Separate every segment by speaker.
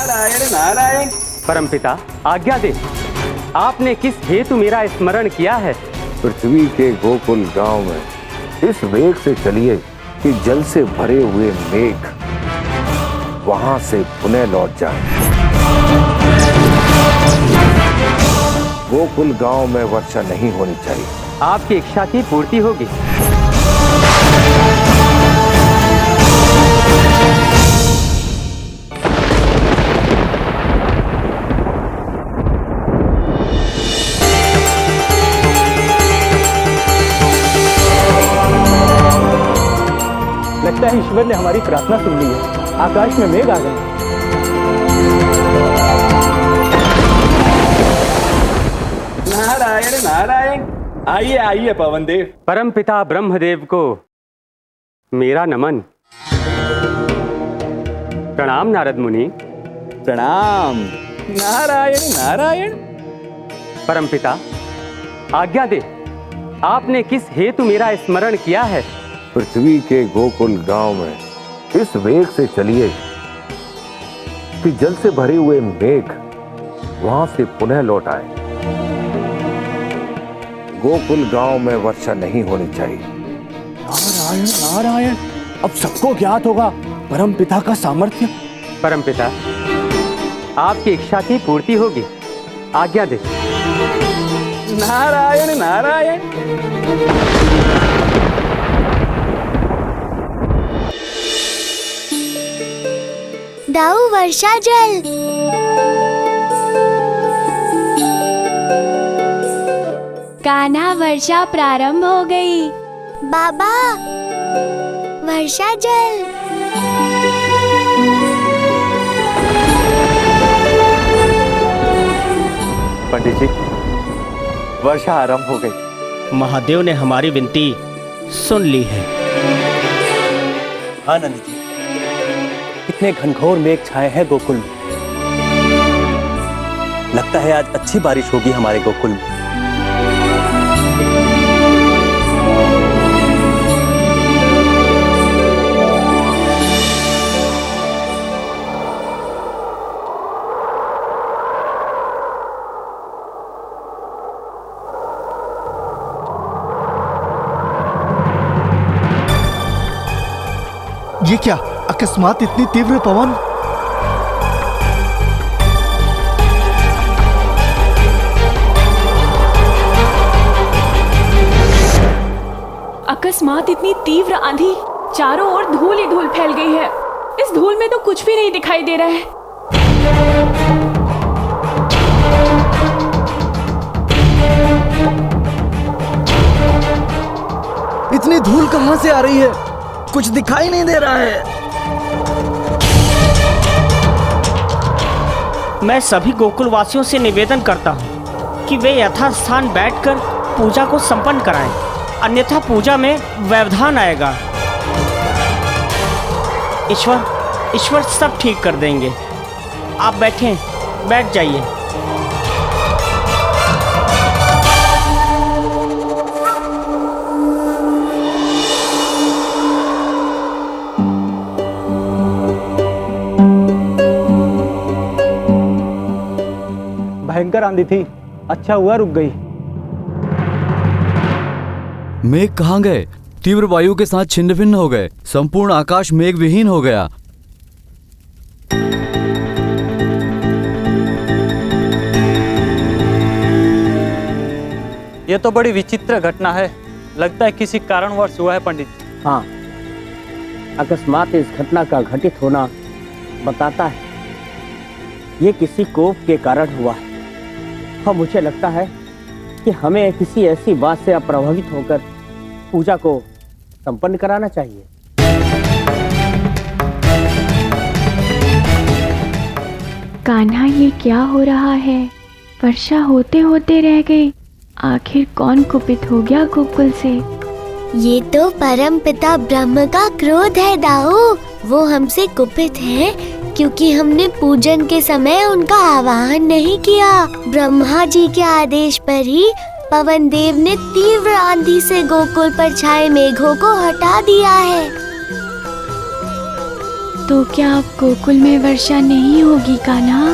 Speaker 1: नारायण नारायण।
Speaker 2: परमपिता आज्ञा दे, आपने किस हेतु मेरा स्मरण किया है?
Speaker 3: पृथ्वी के गोकुल गांव में इस वेग से चलिए कि जल से भरे हुए मेघ वहां से पुनः लौट जाए। गोकुल गांव में वर्षा नहीं होनी चाहिए।
Speaker 2: आपकी इच्छा की पूर्ति होगी।
Speaker 4: लगता है ईश्वर ने हमारी प्रार्थना सुन ली है। आकाश में मेघ आ गए।
Speaker 1: नारायण नारायण। आइए आइए पवन देव।
Speaker 2: परमपिता ब्रह्मदेव को मेरा नमन। प्रणाम नारद मुनि।
Speaker 1: प्रणाम। नारायण नारायण।
Speaker 2: परमपिता आज्ञा दे, आपने किस हेतु मेरा स्मरण किया है?
Speaker 3: पृथ्वी के गोकुल गांव में इस वेग से चलिए कि जल से भरे हुए मेघ वहां से पुनः लौट आए। गोकुल गांव में वर्षा नहीं होनी चाहिए।
Speaker 4: नारायण नारायण। अब सबको ज्ञात होगा परम पिता का सामर्थ्य।
Speaker 2: परमपिता आपकी इच्छा की पूर्ति होगी। आज्ञा दे।
Speaker 1: नारायण नारायण।
Speaker 5: दाऊ वर्षा जल।
Speaker 6: कान्हा वर्षा प्रारंभ हो गई।
Speaker 5: बाबा वर्षा जल।
Speaker 4: पंडित जी, वर्षा आरंभ हो गई।
Speaker 7: महादेव ने हमारी विनती सुन ली है।
Speaker 4: आनंद जी, कितने घनघोर मेघ छाए हैं गोकुल में। लगता है आज अच्छी बारिश होगी हमारे गोकुल में।
Speaker 8: ये क्या अकस्मात इतनी तीव्र पवन?
Speaker 6: अकस्मात इतनी तीव्र आंधी, चारों ओर धूल ही धूल फैल गई है। इस धूल में तो कुछ भी नहीं दिखाई दे रहा है।
Speaker 8: इतनी धूल कहां से आ रही है? कुछ दिखाई नहीं दे रहा है।
Speaker 7: मैं सभी गोकुल वासियों से निवेदन करता हूँ कि वे यथास्थान बैठकर पूजा को संपन्न कराएं, अन्यथा पूजा में व्यवधान आएगा। ईश्वर सब ठीक कर देंगे। आप बैठें, बैठ जाइए।
Speaker 4: भयंकर आंधी थी, अच्छा हुआ रुक गई।
Speaker 9: मेघ कहाँ गए? तीव्र वायु के साथ छिन्न भिन्न हो गए। संपूर्ण आकाश मेघ विहीन हो गया।
Speaker 4: ये तो बड़ी विचित्र घटना है। लगता है किसी कारणवश हुआ है पंडित।
Speaker 10: हाँ, अकस्मात इस घटना का घटित होना बताता है ये किसी कोप के कारण हुआ है। और मुझे लगता है कि हमें किसी ऐसी बात से अप्रभावित होकर पूजा को संपन्न कराना चाहिए।
Speaker 6: कान्हा, ये क्या हो रहा है? वर्षा होते होते रह गई। आखिर कौन कुपित हो गया गोकुल से?
Speaker 5: ये तो परम पिता ब्रह्म का क्रोध है दाऊ। वो हमसे कुपित है क्योंकि हमने पूजन के समय उनका आवाहन नहीं किया। ब्रह्मा जी के आदेश पर ही पवन देव ने तीव्र आंधी से गोकुल पर छाए मेघों को हटा दिया है।
Speaker 6: तो क्या अब गोकुल में वर्षा नहीं होगी कान्हा?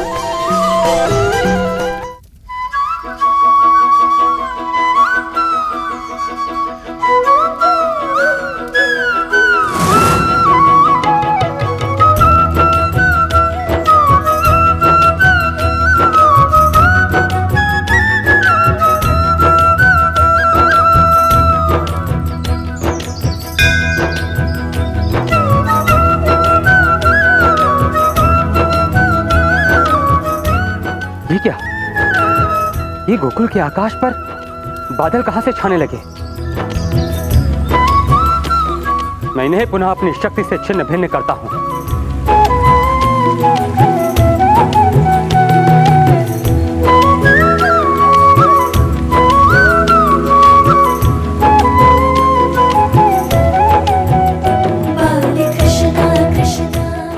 Speaker 2: ये क्या? ये गोकुल के आकाश पर बादल कहां से छाने लगे? मैं इन्हें पुनः अपनी शक्ति से छिन्न भिन्न करता हूं।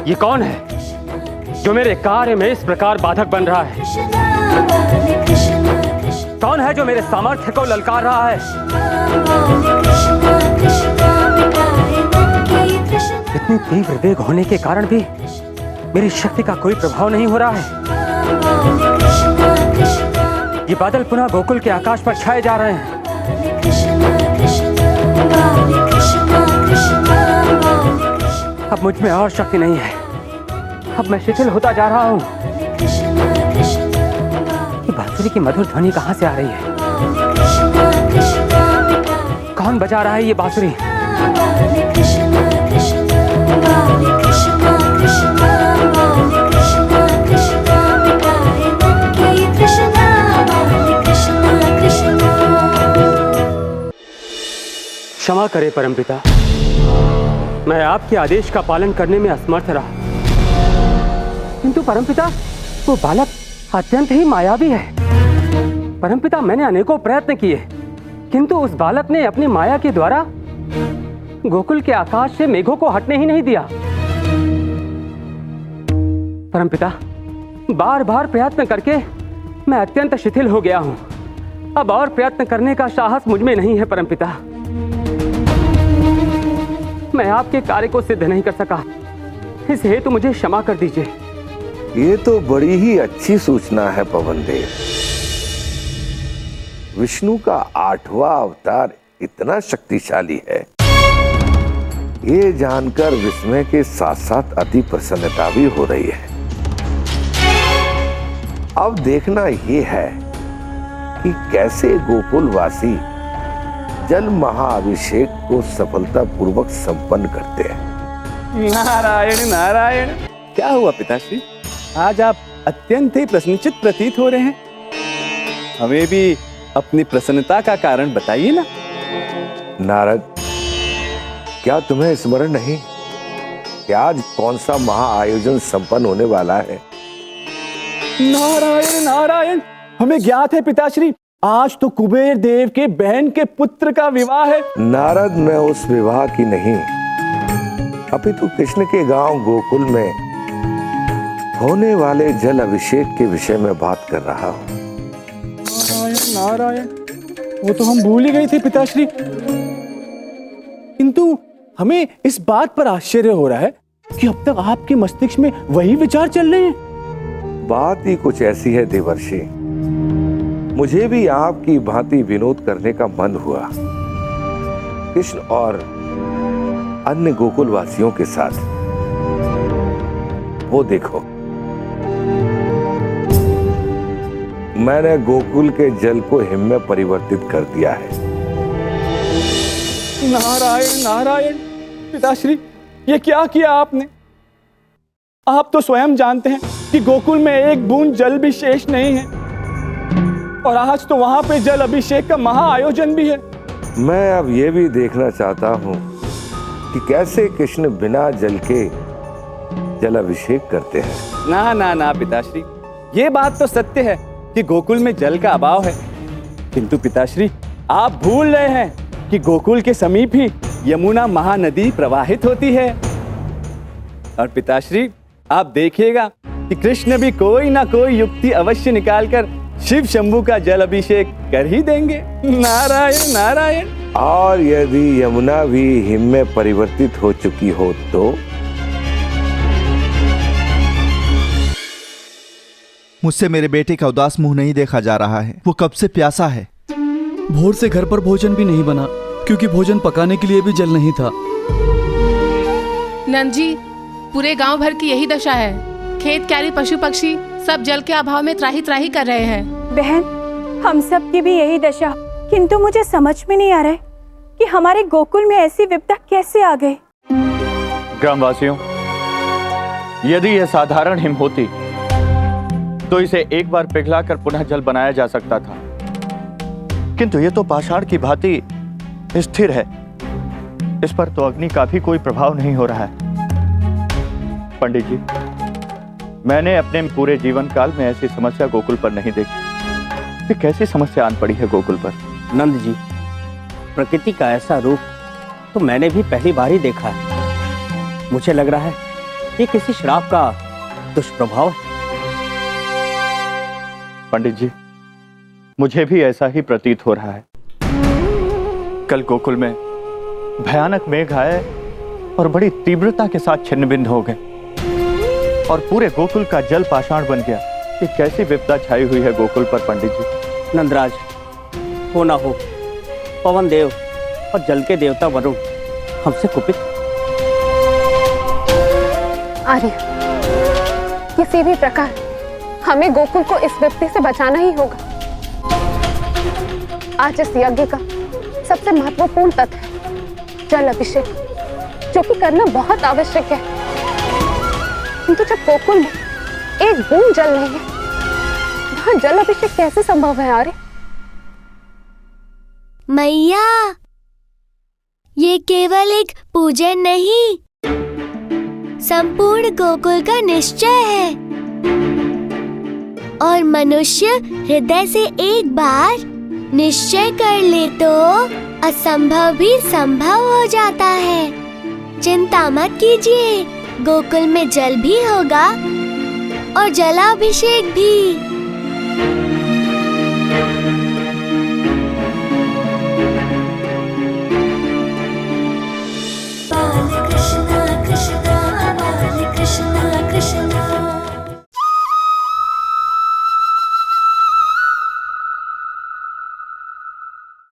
Speaker 2: ये कौन है जो मेरे कार्य में इस प्रकार बाधक बन रहा है? कौन है जो मेरे सामर्थ्य को ललकार रहा है? इतनी तीव्र वेग होने के कारण भी मेरी शक्ति का कोई प्रभाव नहीं हो रहा है। ये बादल पुनः गोकुल के आकाश पर छाए जा रहे हैं। अब मुझ में और शक्ति नहीं है। अब मैं शिथिल होता जा रहा हूँ। ये बांसुरी की मधुर ध्वनि कहाँ से आ रही है? कौन बजा रहा है ये बांसुरी? क्षमा करे परमपिता, मैं आपके आदेश का पालन करने में असमर्थ रहा। किंतु परमपिता, वो बालक अत्यंत ही मायावी है। परमपिता, मैंने अनेकों प्रयत्न किए, किंतु उस बालक ने अपनी माया के द्वारा गोकुल के आकाश से मेघों को हटने ही नहीं दिया। परमपिता, बार बार प्रयत्न करके मैं अत्यंत शिथिल हो गया हूं। अब और प्रयत्न करने का साहस मुझ में नहीं है परमपिता। मैं आपके कार्य को सिद्ध नहीं कर सका, इस हेतु मुझे क्षमा कर दीजिए।
Speaker 3: ये तो बड़ी ही अच्छी सूचना है पवनदेव। विष्णु का 8वां अवतार इतना शक्तिशाली है, ये जानकर विस्मय के साथ साथ अति प्रसन्नता भी हो रही है। अब देखना ये है कि कैसे गोकुलवासी जल महाअभिषेक को सफलतापूर्वक संपन्न करते हैं।
Speaker 1: नारायण नारायण। क्या हुआ पिताश्री, आज आप अत्यंत ही प्रसन्नचित प्रतीत हो रहे हैं। हमें भी अपनी प्रसन्नता का कारण बताइए ना।
Speaker 3: नारद, क्या तुम्हें स्मरण नहीं कि आज कौन सा महाआयोजन संपन्न होने वाला है?
Speaker 4: नारायण नारायण, हमें ज्ञात है पिताश्री, आज तो कुबेर देव के बहन के पुत्र का विवाह है।
Speaker 3: नारद, मैं उस विवाह की नहीं, अपितु कृष्ण के गांव गोकुल में होने वाले जल अभिषेक के विषय में बात कर रहा हूं।
Speaker 4: नारायण नारायण, वो तो हम भूल ही गए थे पिताश्री। किंतु हमें इस बात पर आश्चर्य हो रहा है कि अब तक आपके मस्तिष्क में वही विचार चल रहे हैं।
Speaker 3: बात ही कुछ ऐसी है देवर्षि, मुझे भी आपकी भांति विनोद करने का मन हुआ। कृष्ण और अन्य गोकुलवासियों के साथ। वो देखो, मैंने गोकुल के जल को हिम में परिवर्तित कर दिया है।
Speaker 4: नारायण नारायण, पिताश्री ये क्या किया आपने? आप तो स्वयं जानते हैं कि गोकुल में एक बूंद जल भी शेष नहीं है, और आज तो वहां पे जल अभिषेक का महाआयोजन भी है।
Speaker 3: मैं अब ये भी देखना चाहता हूँ कि कैसे कृष्ण बिना जल के जल अभिषेक करते हैं।
Speaker 1: ना ना ना पिताश्री, ये बात तो सत्य है कि गोकुल में जल का अभाव है, किंतु पिताश्री आप भूल रहे हैं कि गोकुल के समीप ही यमुना महानदी प्रवाहित होती है। और पिताश्री आप देखिएगा कि कृष्ण भी कोई ना कोई युक्ति अवश्य निकालकर शिव शंभू का जल अभिषेक कर ही देंगे। नारायण नारायण।
Speaker 3: और यदि यमुना भी हिम में परिवर्तित हो चुकी हो तो
Speaker 8: मुझसे मेरे बेटे का उदास मुंह नहीं देखा जा रहा है। वो कब से प्यासा है।
Speaker 9: भोर से घर पर भोजन भी नहीं बना, क्योंकि भोजन पकाने के लिए भी जल नहीं था।
Speaker 11: नंद जी, पूरे गांव भर की यही दशा है। खेत क्यारी पशु पक्षी सब जल के अभाव में त्राही त्राही कर रहे हैं।
Speaker 12: बहन, हम सब की भी यही दशा, किंतु मुझे समझ में नहीं आ रहा है कि हमारे गोकुल में ऐसी विपदा कैसे आ गई।
Speaker 1: ग्रामवासियों, यदि यह साधारण हिम होती तो इसे एक बार पिघलाकर पुनः जल बनाया जा सकता था, किंतु यह तो पाषाण की भांति स्थिर है। इस पर तो अग्नि का भी कोई प्रभाव नहीं हो रहा है। पंडित जी, मैंने अपने पूरे जीवन काल में ऐसी समस्या गोकुल पर नहीं देखी। ये कैसी समस्या आन पड़ी है गोकुल पर?
Speaker 10: नंद जी, प्रकृति का ऐसा रूप तो मैंने भी पहली बार ही देखा है। मुझे लग रहा है ये किसी श्राप का दुष्प्रभाव है।
Speaker 1: पंडित जी, मुझे भी ऐसा ही प्रतीत हो रहा है। कल गोकुल में भयानक मेघ आए और बड़ी तीव्रता के साथ छिन्न भिन्न हो गए और पूरे गोकुल का जल पाषाण बन गया। ये कैसी विपदा छाई हुई है गोकुल पर पंडित जी?
Speaker 10: नंदराज, हो ना हो पवन देव और जल के देवता वरुण हमसे कुपित।
Speaker 11: आर्य, किसी भी प्रकार हमें गोकुल को इस विपत्ति से बचाना ही होगा। आज इस यज्ञ का सबसे महत्वपूर्ण तत्व है जल अभिषेक, जो कि करना बहुत आवश्यक है। किंतु जब गोकुल में एक बूंद जल नहीं है, वहां जल अभिषेक कैसे संभव है? आर्य,
Speaker 5: मैया, ये केवल एक पूजन नहीं, संपूर्ण गोकुल का निश्चय है। और मनुष्य हृदय से एक बार निश्चय कर ले तो असंभव भी संभव हो जाता है। चिंता मत कीजिए, गोकुल में जल भी होगा और जलाभिषेक भी।